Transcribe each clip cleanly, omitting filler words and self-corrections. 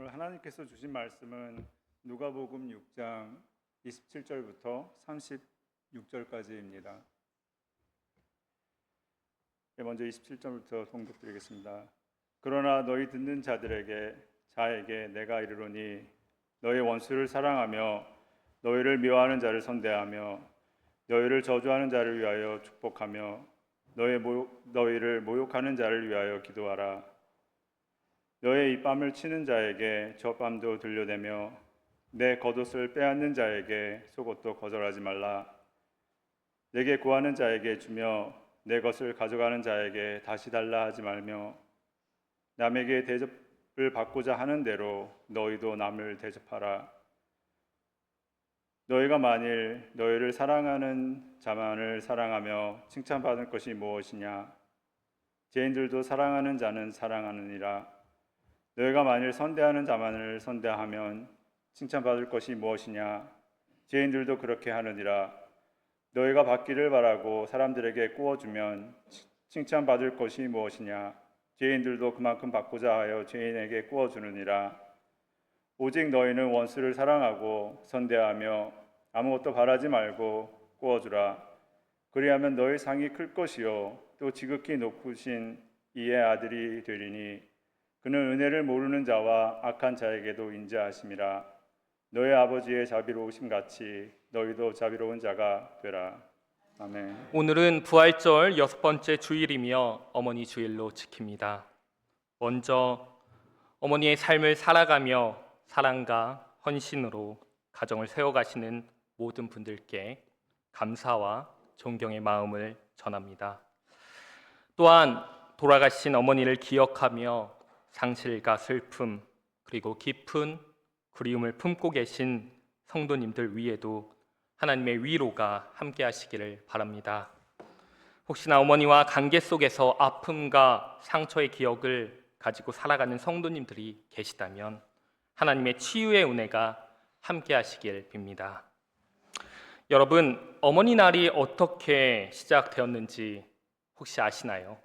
오늘 하나님께서 주신 말씀은 누가복음 6장 27절부터 36절까지입니다. 먼저 27절부터 통독드리겠습니다. 그러나 너희 듣는 자에게 내가 이르노니 너희 원수를 사랑하며 너희를 미워하는 자를 선대하며 너희를 저주하는 자를 위하여 축복하며 너희를 모욕하는 자를 위하여 기도하라. 너의 입밤을 치는 자에게 젖밤도 들려대며 내 겉옷을 빼앗는 자에게 속옷도 거절하지 말라. 내게 구하는 자에게 주며 내 것을 가져가는 자에게 다시 달라 하지 말며 남에게 대접을 받고자 하는 대로 너희도 남을 대접하라. 너희가 만일 너희를 사랑하는 자만을 사랑하며 칭찬받을 것이 무엇이냐? 죄인들도 사랑하는 자는 사랑하느니라. 너희가 만일 선대하는 자만을 선대하면 칭찬받을 것이 무엇이냐? 죄인들도 그렇게 하느니라. 너희가 받기를 바라고 사람들에게 구워주면 칭찬받을 것이 무엇이냐? 죄인들도 그만큼 받고자 하여 죄인에게 구워주느니라. 오직 너희는 원수를 사랑하고 선대하며 아무것도 바라지 말고 구워주라. 그리하면 너희 상이 클 것이요 또 지극히 높으신 이의 아들이 되리니 그는 은혜를 모르는 자와 악한 자에게도 인자하심이라. 너희 아버지의 자비로우심 같이 너희도 자비로운 자가 되라. 아멘. 오늘은 부활절 6번째 주일이며 어머니 주일로 지킵니다. 먼저 어머니의 삶을 살아가며 사랑과 헌신으로 가정을 세워가시는 모든 분들께 감사와 존경의 마음을 전합니다. 또한 돌아가신 어머니를 기억하며 상실과 슬픔 그리고 깊은 그리움을 품고 계신 성도님들 위에도 하나님의 위로가 함께 하시기를 바랍니다. 혹시나 어머니와 관계 속에서 아픔과 상처의 기억을 가지고 살아가는 성도님들이 계시다면 하나님의 치유의 은혜가 함께 하시길 빕니다. 여러분, 어머니 날이 어떻게 시작되었는지 혹시 아시나요?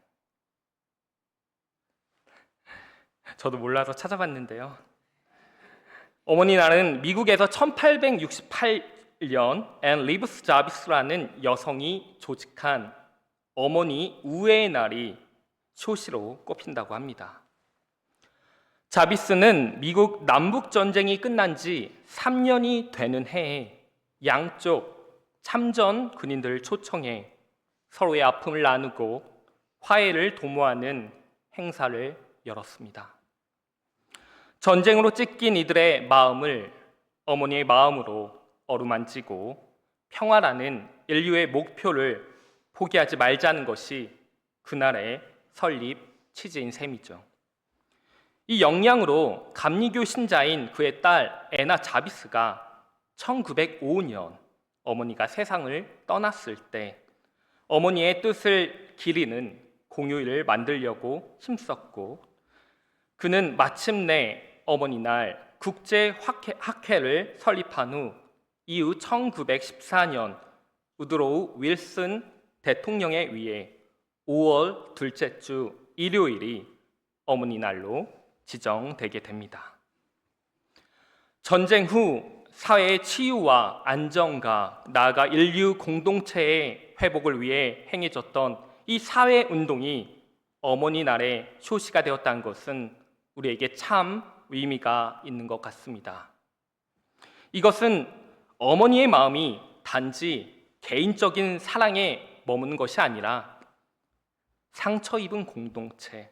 저도 몰라서 찾아봤는데요. 어머니 날은 미국에서 1868년 앤 리브스 자비스라는 여성이 조직한 어머니 우애의 날이 초시로 꼽힌다고 합니다. 자비스는 미국 남북전쟁이 끝난 지 3년이 되는 해에 양쪽 참전 군인들을 초청해 서로의 아픔을 나누고 화해를 도모하는 행사를 열었습니다. 전쟁으로 찢긴 이들의 마음을 어머니의 마음으로 어루만지고 평화라는 인류의 목표를 포기하지 말자는 것이 그날의 설립 취지인 셈이죠. 이 역량으로 감리교 신자인 그의 딸 애나 자비스가 1905년 어머니가 세상을 떠났을 때 어머니의 뜻을 기리는 공휴일을 만들려고 힘썼고 그는 마침내 어머니 날 국제학회를 설립한 후 이후 1914년 우드로우 윌슨 대통령에 의해 5월 둘째 주 일요일이 어머니 날로 지정되게 됩니다. 전쟁 후 사회의 치유와 안정과 나아가 인류 공동체의 회복을 위해 행해졌던 이 사회운동이 어머니 날에 효시가 되었다는 것은 우리에게 참 의미가 있는 것 같습니다. 이것은 어머니의 마음이 단지 개인적인 사랑에 머무는 것이 아니라 상처 입은 공동체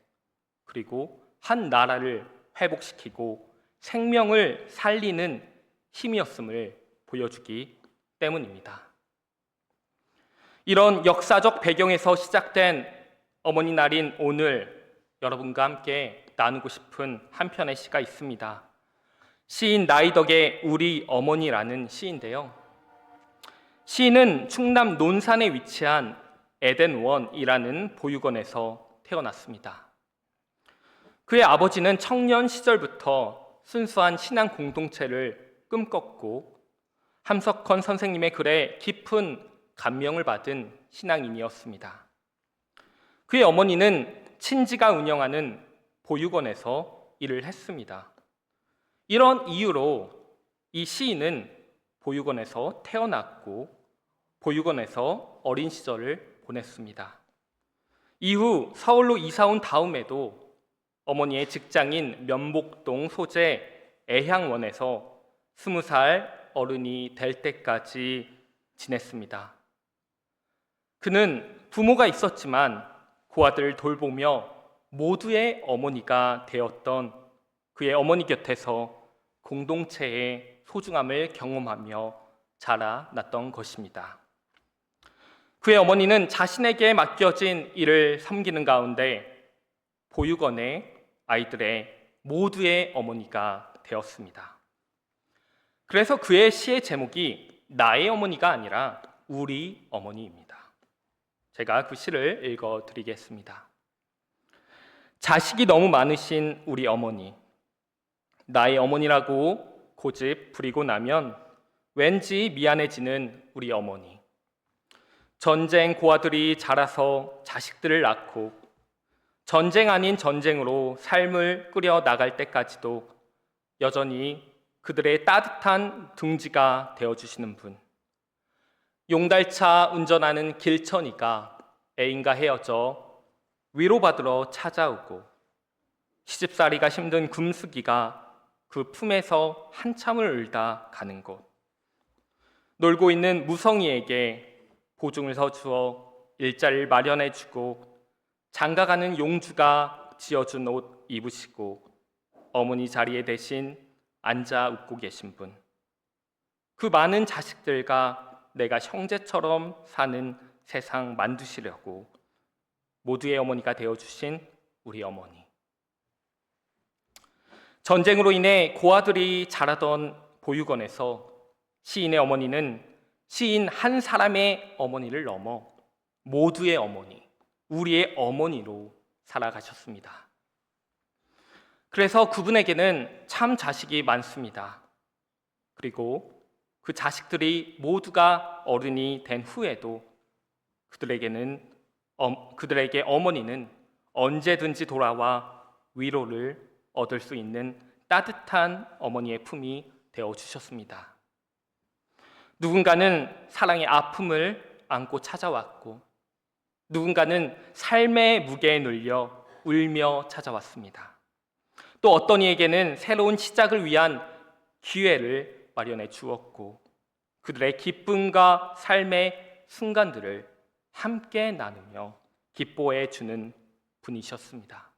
그리고 한 나라를 회복시키고 생명을 살리는 힘이었음을 보여주기 때문입니다. 이런 역사적 배경에서 시작된 어머니 날인 오늘 여러분과 함께 나누고 싶은 한 편의 시가 있습니다. 시인 나이덕의 우리 어머니라는 시인데요. 시인은 충남 논산에 위치한 에덴원이라는 보육원에서 태어났습니다. 그의 아버지는 청년 시절부터 순수한 신앙 공동체를 꿈꿨고 함석헌 선생님의 글에 깊은 감명을 받은 신앙인이었습니다. 그의 어머니는 친지가 운영하는 보육원에서 일을 했습니다. 이런 이유로 이 시인은 보육원에서 태어났고 보육원에서 어린 시절을 보냈습니다. 이후 서울로 이사 온 다음에도 어머니의 직장인 면목동 소재 애향원에서 20살 어른이 될 때까지 지냈습니다. 그는 부모가 있었지만 고아들을 돌보며 모두의 어머니가 되었던 그의 어머니 곁에서 공동체의 소중함을 경험하며 자라났던 것입니다. 그의 어머니는 자신에게 맡겨진 일을 섬기는 가운데 보육원의 아이들의 모두의 어머니가 되었습니다. 그래서 그의 시의 제목이 나의 어머니가 아니라 우리 어머니입니다. 제가 그 시를 읽어드리겠습니다. 자식이 너무 많으신 우리 어머니, 나의 어머니라고 고집 부리고 나면 왠지 미안해지는 우리 어머니. 전쟁 고아들이 자라서 자식들을 낳고 전쟁 아닌 전쟁으로 삶을 꾸려 나갈 때까지도 여전히 그들의 따뜻한 둥지가 되어주시는 분. 용달차 운전하는 길천이가 애인과 헤어져 위로받으러 찾아오고 시집살이가 힘든 금숙이가 그 품에서 한참을 울다 가는 곳. 놀고 있는 무성이에게 보증을 서주어 일자리를 마련해주고 장가가는 용주가 지어준 옷 입으시고 어머니 자리에 대신 앉아 웃고 계신 분. 그 많은 자식들과 내가 형제처럼 사는 세상 만드시려고 모두의 어머니가 되어주신 우리 어머니. 전쟁으로 인해 고아들이 자라던 보육원에서 시인의 어머니는 시인 한 사람의 어머니를 넘어 모두의 어머니, 우리의 어머니로 살아가셨습니다. 그래서 그분에게는 참 자식이 많습니다. 그리고 그 자식들이 모두가 어른이 된 후에도 그들에게 어머니는 언제든지 돌아와 위로를 얻을 수 있는 따뜻한 어머니의 품이 되어주셨습니다. 누군가는 사랑의 아픔을 안고 찾아왔고 누군가는 삶의 무게에 눌려 울며 찾아왔습니다. 또 어떤 이에게는 새로운 시작을 위한 기회를 마련해 주었고 그들의 기쁨과 삶의 순간들을 함께 나누며 기뻐해 주는 분이셨습니다.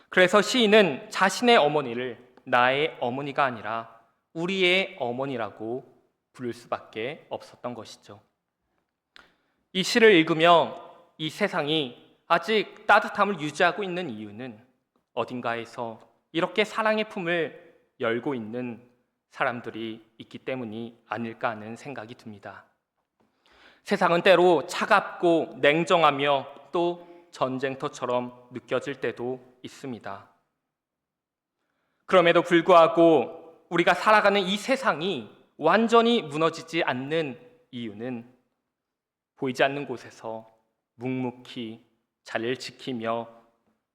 그래서 시인은 자신의 어머니를 나의 어머니가 아니라 우리의 어머니라고 부를 수밖에 없었던 것이죠. 이 시를 읽으며 이 세상이 아직 따뜻함을 유지하고 있는 이유는 어딘가에서 이렇게 사랑의 품을 열고 있는 사람들이 있기 때문이 아닐까 하는 생각이 듭니다. 세상은 때로 차갑고 냉정하며 또 전쟁터처럼 느껴질 때도 있습니다. 그럼에도 불구하고 우리가 살아가는 이 세상이 완전히 무너지지 않는 이유는 보이지 않는 곳에서 묵묵히 자리를 지키며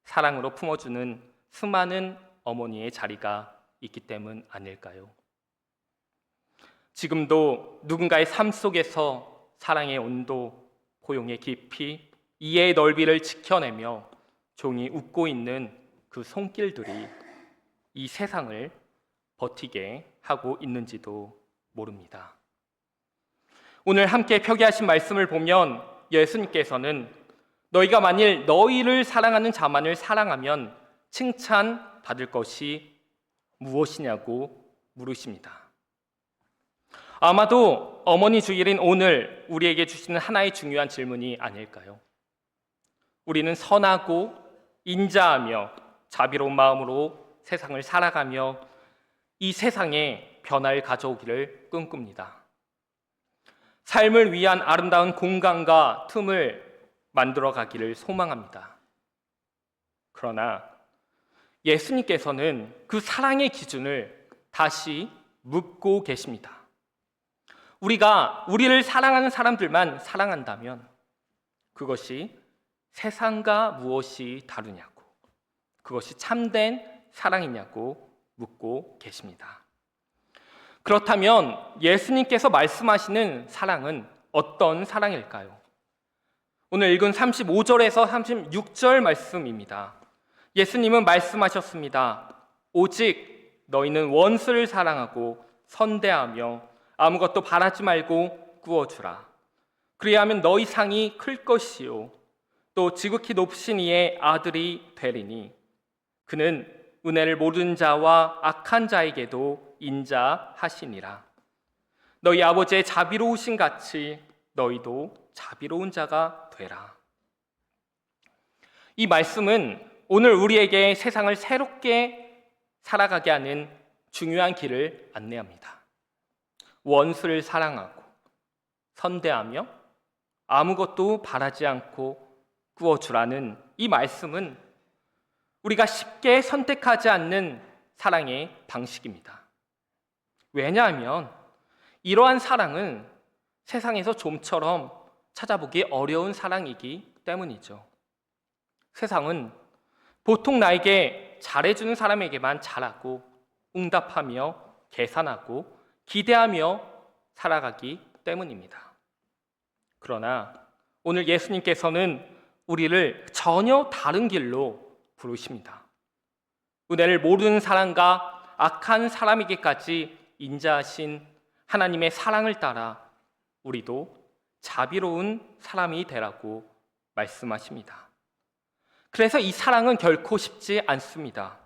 사랑으로 품어주는 수많은 어머니의 자리가 있기 때문 아닐까요? 지금도 누군가의 삶 속에서 사랑의 온도, 포용의 깊이, 이해의 넓이를 지켜내며 종이 웃고 있는 그 손길들이 이 세상을 버티게 하고 있는지도 모릅니다. 오늘 함께 표기하신 말씀을 보면 예수님께서는 너희가 만일 너희를 사랑하는 자만을 사랑하면 칭찬받을 것이 무엇이냐고 물으십니다. 아마도 어머니 주일인 오늘 우리에게 주시는 하나의 중요한 질문이 아닐까요? 우리는 선하고 인자하며 자비로운 마음으로 세상을 살아가며 이 세상에 변화를 가져오기를 꿈꿉니다. 삶을 위한 아름다운 공간과 틈을 만들어 가기를 소망합니다. 그러나 예수님께서는 그 사랑의 기준을 다시 묻고 계십니다. 우리가 우리를 사랑하는 사람들만 사랑한다면 그것이 세상과 무엇이 다르냐고, 그것이 참된 사랑이냐고 묻고 계십니다. 그렇다면 예수님께서 말씀하시는 사랑은 어떤 사랑일까요? 오늘 읽은 35절에서 36절 말씀입니다. 예수님은 말씀하셨습니다. 오직 너희는 원수를 사랑하고 선대하며 아무것도 바라지 말고 구워주라. 그리하면 너희 상이 클 것이요 또 지극히 높으신 이의 아들이 되리니 그는 은혜를 모르는 자와 악한 자에게도 인자하시니라. 너희 아버지의 자비로우신 같이 너희도 자비로운 자가 되라. 이 말씀은 오늘 우리에게 세상을 새롭게 살아가게 하는 중요한 길을 안내합니다. 원수를 사랑하고 선대하며 아무것도 바라지 않고 구워주라는 이 말씀은 우리가 쉽게 선택하지 않는 사랑의 방식입니다. 왜냐하면 이러한 사랑은 세상에서 좀처럼 찾아보기 어려운 사랑이기 때문이죠. 세상은 보통 나에게 잘해주는 사람에게만 잘하고 응답하며 계산하고 기대하며 살아가기 때문입니다. 그러나 오늘 예수님께서는 우리를 전혀 다른 길로 부르십니다. 은혜를 모르는 사람과 악한 사람에게까지 인자하신 하나님의 사랑을 따라 우리도 자비로운 사람이 되라고 말씀하십니다. 그래서 이 사랑은 결코 쉽지 않습니다.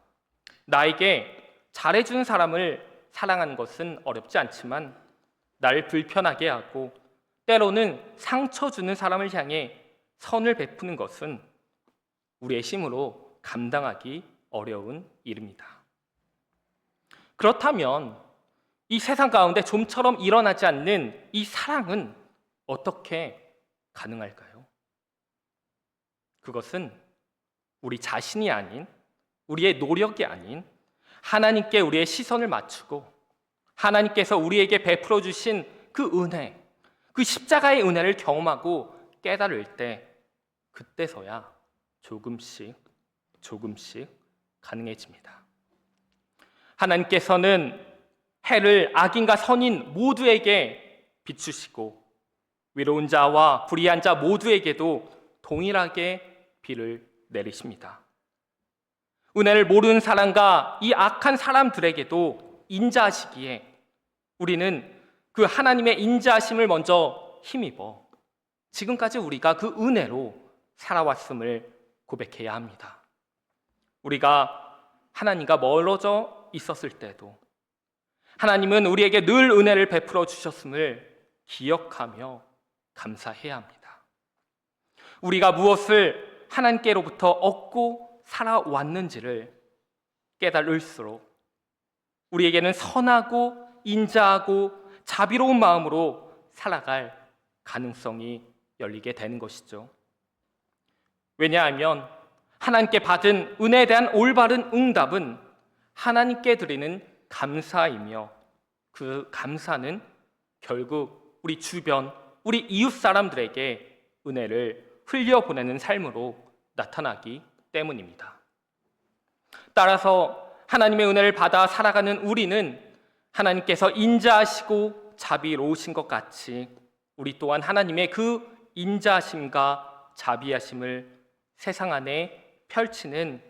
나에게 잘해주는 사람을 사랑하는 것은 어렵지 않지만 나를 불편하게 하고 때로는 상처 주는 사람을 향해 선을 베푸는 것은 우리의 힘으로 감당하기 어려운 일입니다. 그렇다면 이 세상 가운데 좀처럼 일어나지 않는 이 사랑은 어떻게 가능할까요? 그것은 우리 자신이 아닌, 우리의 노력이 아닌 하나님께 우리의 시선을 맞추고 하나님께서 우리에게 베풀어 주신 그 은혜, 그 십자가의 은혜를 경험하고 깨달을 때 그때서야 조금씩 가능해집니다. 하나님께서는 해를 악인과 선인 모두에게 비추시고 위로운 자와 불의한 자 모두에게도 동일하게 비를 내리십니다. 은혜를 모르는 사람과 이 악한 사람들에게도 인자하시기에 우리는 그 하나님의 인자하심을 먼저 힘입어 지금까지 우리가 그 은혜로 살아왔음을 고백해야 합니다. 우리가 하나님과 멀어져 있었을 때도 하나님은 우리에게 늘 은혜를 베풀어 주셨음을 기억하며 감사해야 합니다. 우리가 무엇을 하나님께로부터 얻고 살아왔는지를 깨달을수록 우리에게는 선하고 인자하고 자비로운 마음으로 살아갈 가능성이 열리게 되는 것이죠. 왜냐하면 하나님께 받은 은혜에 대한 올바른 응답은 하나님께 드리는 감사이며 그 감사는 결국 우리 주변, 우리 이웃 사람들에게 은혜를 흘려보내는 삶으로 나타나기 때문입니다. 따라서 하나님의 은혜를 받아 살아가는 우리는 하나님께서 인자하시고 자비로우신 것 같이 우리 또한 하나님의 그 인자하심과 자비하심을 세상 안에 펼치는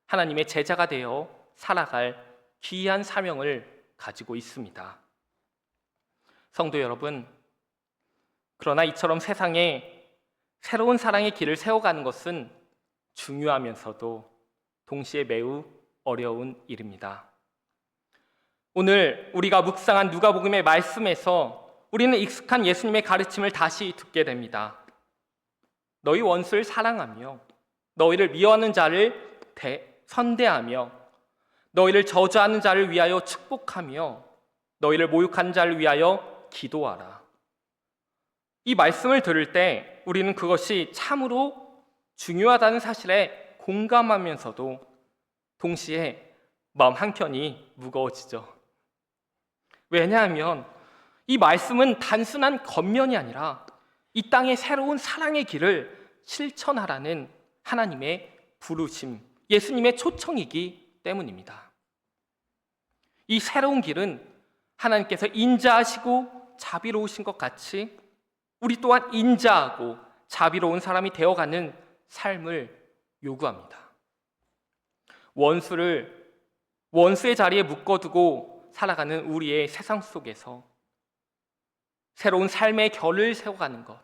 하나님의 제자가 되어 살아갈 귀한 사명을 가지고 있습니다. 성도 여러분, 그러나 이처럼 세상에 새로운 사랑의 길을 세워가는 것은 중요하면서도 동시에 매우 어려운 일입니다. 오늘 우리가 묵상한 누가복음의 말씀에서 우리는 익숙한 예수님의 가르침을 다시 듣게 됩니다. 너희 원수를 사랑하며 너희를 미워하는 자를 선대하며 너희를 저주하는 자를 위하여 축복하며 너희를 모욕하는 자를 위하여 기도하라. 이 말씀을 들을 때 우리는 그것이 참으로 중요하다는 사실에 공감하면서도 동시에 마음 한켠이 무거워지죠. 왜냐하면 이 말씀은 단순한 겉면이 아니라 이 땅의 새로운 사랑의 길을 실천하라는 하나님의 부르심, 예수님의 초청이기 때문입니다. 이 새로운 길은 하나님께서 인자하시고 자비로우신 것 같이 우리 또한 인자하고 자비로운 사람이 되어가는 삶을 요구합니다. 원수의 자리에 묶어두고 살아가는 우리의 세상 속에서 새로운 삶의 결을 세워가는 것,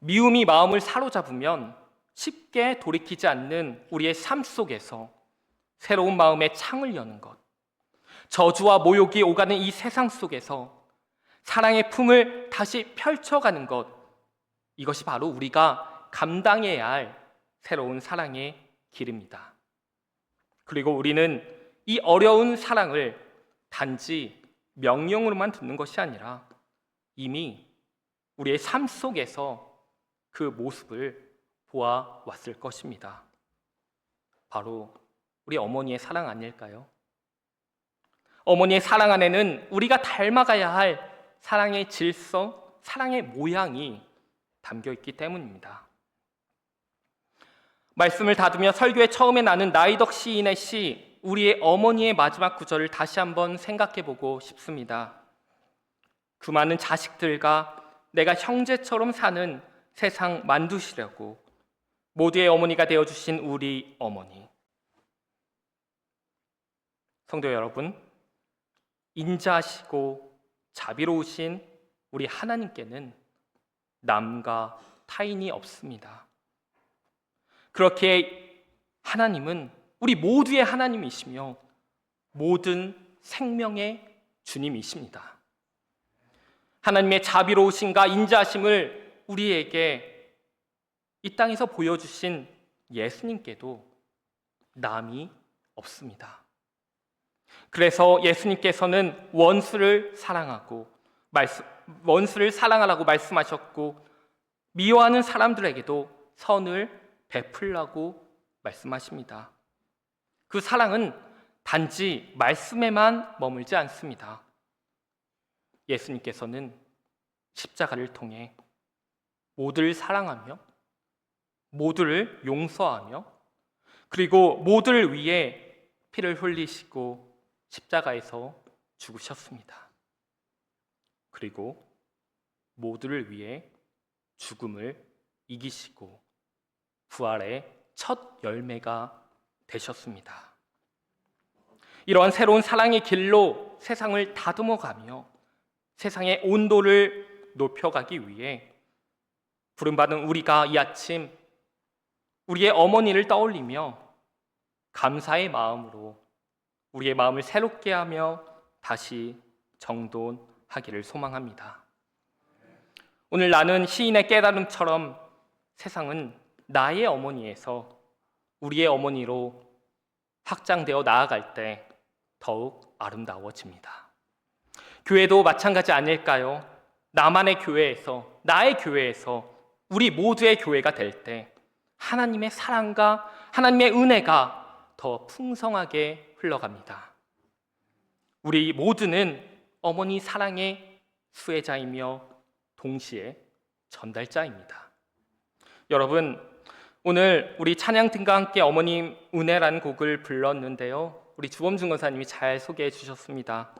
미움이 마음을 사로잡으면 쉽게 돌이키지 않는 우리의 삶 속에서 새로운 마음의 창을 여는 것, 저주와 모욕이 오가는 이 세상 속에서 사랑의 품을 다시 펼쳐가는 것, 이것이 바로 우리가 감당해야 할 새로운 사랑의 길입니다. 그리고 우리는 이 어려운 사랑을 단지 명령으로만 듣는 것이 아니라 이미 우리의 삶 속에서 그 모습을 보아왔을 것입니다. 바로 우리 어머니의 사랑 아닐까요? 어머니의 사랑 안에는 우리가 닮아가야 할 사랑의 질서, 사랑의 모양이 담겨 있기 때문입니다. 말씀을 다듬며 설교의 처음에 나눈 나이덕 시인의 시, 우리의 어머니의 마지막 구절을 다시 한번 생각해 보고 싶습니다. 그 많은 자식들과 내가 형제처럼 사는 세상 만두시려고 모두의 어머니가 되어주신 우리 어머니. 성도 여러분, 인자하시고 자비로우신 우리 하나님께는 남과 타인이 없습니다. 그렇게 하나님은 우리 모두의 하나님이시며 모든 생명의 주님이십니다. 하나님의 자비로우심과 인자하심을 우리에게 이 땅에서 보여주신 예수님께도 남이 없습니다. 그래서 예수님께서는 원수를 사랑하라고 말씀하셨고 미워하는 사람들에게도 선을 베풀라고 말씀하십니다. 그 사랑은 단지 말씀에만 머물지 않습니다. 예수님께서는 십자가를 통해 모두를 사랑하며 모두를 용서하며 그리고 모두를 위해 피를 흘리시고 십자가에서 죽으셨습니다. 그리고 모두를 위해 죽음을 이기시고 부활의 첫 열매가 되셨습니다. 이러한 새로운 사랑의 길로 세상을 다듬어가며 세상의 온도를 높여가기 위해 부름받은 우리가 이 아침 우리의 어머니를 떠올리며 감사의 마음으로 우리의 마음을 새롭게 하며 다시 정돈하기를 소망합니다. 오늘 나는 시인의 깨달음처럼 세상은 나의 어머니에서 우리의 어머니로 확장되어 나아갈 때 더욱 아름다워집니다. 교회도 마찬가지 아닐까요? 나만의 교회에서, 나의 교회에서 우리 모두의 교회가 될 때 하나님의 사랑과 하나님의 은혜가 더 풍성하게 흘러갑니다. 우리 모두는 어머니 사랑의 수혜자이며 동시에 전달자입니다. 여러분, 오늘 우리 찬양팀과 함께 어머님 은혜라는 곡을 불렀는데요. 우리 주범준 권사님이 잘 소개해 주셨습니다.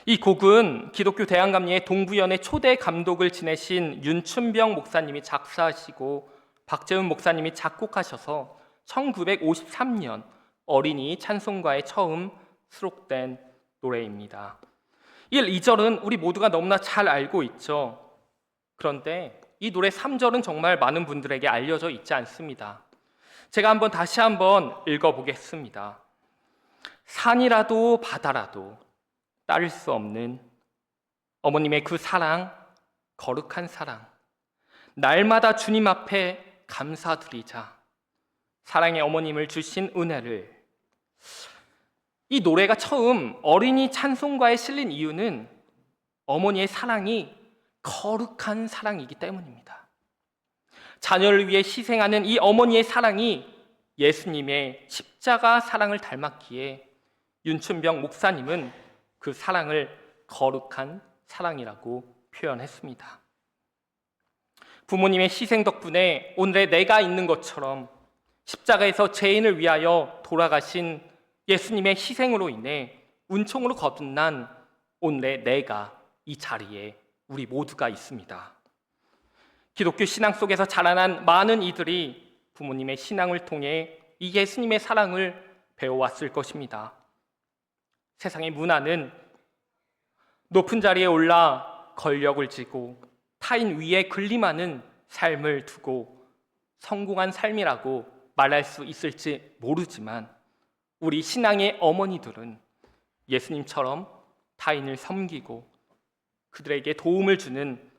이 곡은 기독교 대한감리의 동부연의 초대 감독을 지내신 윤춘병 목사님이 작사하시고 박재훈 목사님이 작곡하셔서 1953년 어린이 찬송가에 처음 수록된 노래입니다. 1, 2절은 우리 모두가 너무나 잘 알고 있죠. 그런데 이 노래 3절은 정말 많은 분들에게 알려져 있지 않습니다. 제가 다시 한번 읽어보겠습니다. 산이라도 바다라도 따를 수 없는 어머님의 그 사랑, 거룩한 사랑, 날마다 주님 앞에 감사드리자. 사랑의 어머님을 주신 은혜를. 이 노래가 처음 어린이 찬송가에 실린 이유는 어머니의 사랑이 거룩한 사랑이기 때문입니다. 자녀를 위해 희생하는 이 어머니의 사랑이 예수님의 십자가 사랑을 닮았기에 윤춘병 목사님은 그 사랑을 거룩한 사랑이라고 표현했습니다. 부모님의 희생 덕분에 오늘의 내가 있는 것처럼 십자가에서 죄인을 위하여 돌아가신 예수님의 희생으로 인해 은총으로 거듭난 오늘의 내가 이 자리에 우리 모두가 있습니다. 기독교 신앙 속에서 자라난 많은 이들이 부모님의 신앙을 통해 이 예수님의 사랑을 배워왔을 것입니다. 세상의 문화는 높은 자리에 올라 권력을 쥐고 타인 위에 군림하는 삶을 두고 성공한 삶이라고 말할 수 있을지 모르지만 우리 신앙의 어머니들은 예수님처럼 타인을 섬기고 그들에게 도움을 주는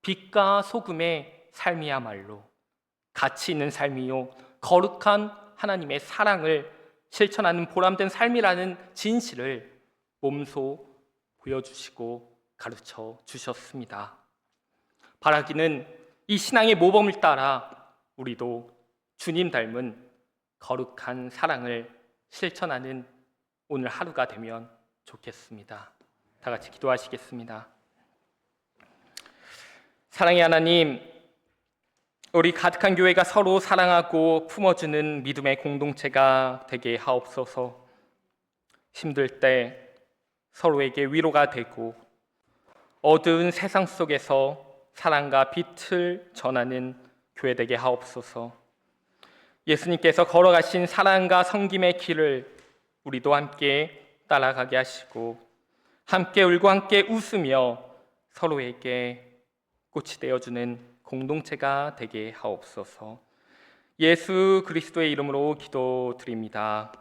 빛과 소금의 삶이야말로 가치 있는 삶이요 거룩한 하나님의 사랑을 실천하는 보람된 삶이라는 진실을 몸소 보여주시고 가르쳐 주셨습니다. 바라기는 이 신앙의 모범을 따라 우리도 주님 닮은 거룩한 사랑을 실천하는 오늘 하루가 되면 좋겠습니다. 다 같이 기도하시겠습니다. 사랑의 하나님, 우리 가득한 교회가 서로 사랑하고 품어주는 믿음의 공동체가 되게 하옵소서. 힘들 때 서로에게 위로가 되고 어두운 세상 속에서 사랑과 빛을 전하는 교회 되게 하옵소서. 예수님께서 걸어가신 사랑과 섬김의 길을 우리도 함께 따라가게 하시고 함께 울고 함께 웃으며 서로에게 꽃이 되어주는 공동체가 되게 하옵소서. 예수 그리스도의 이름으로 기도드립니다.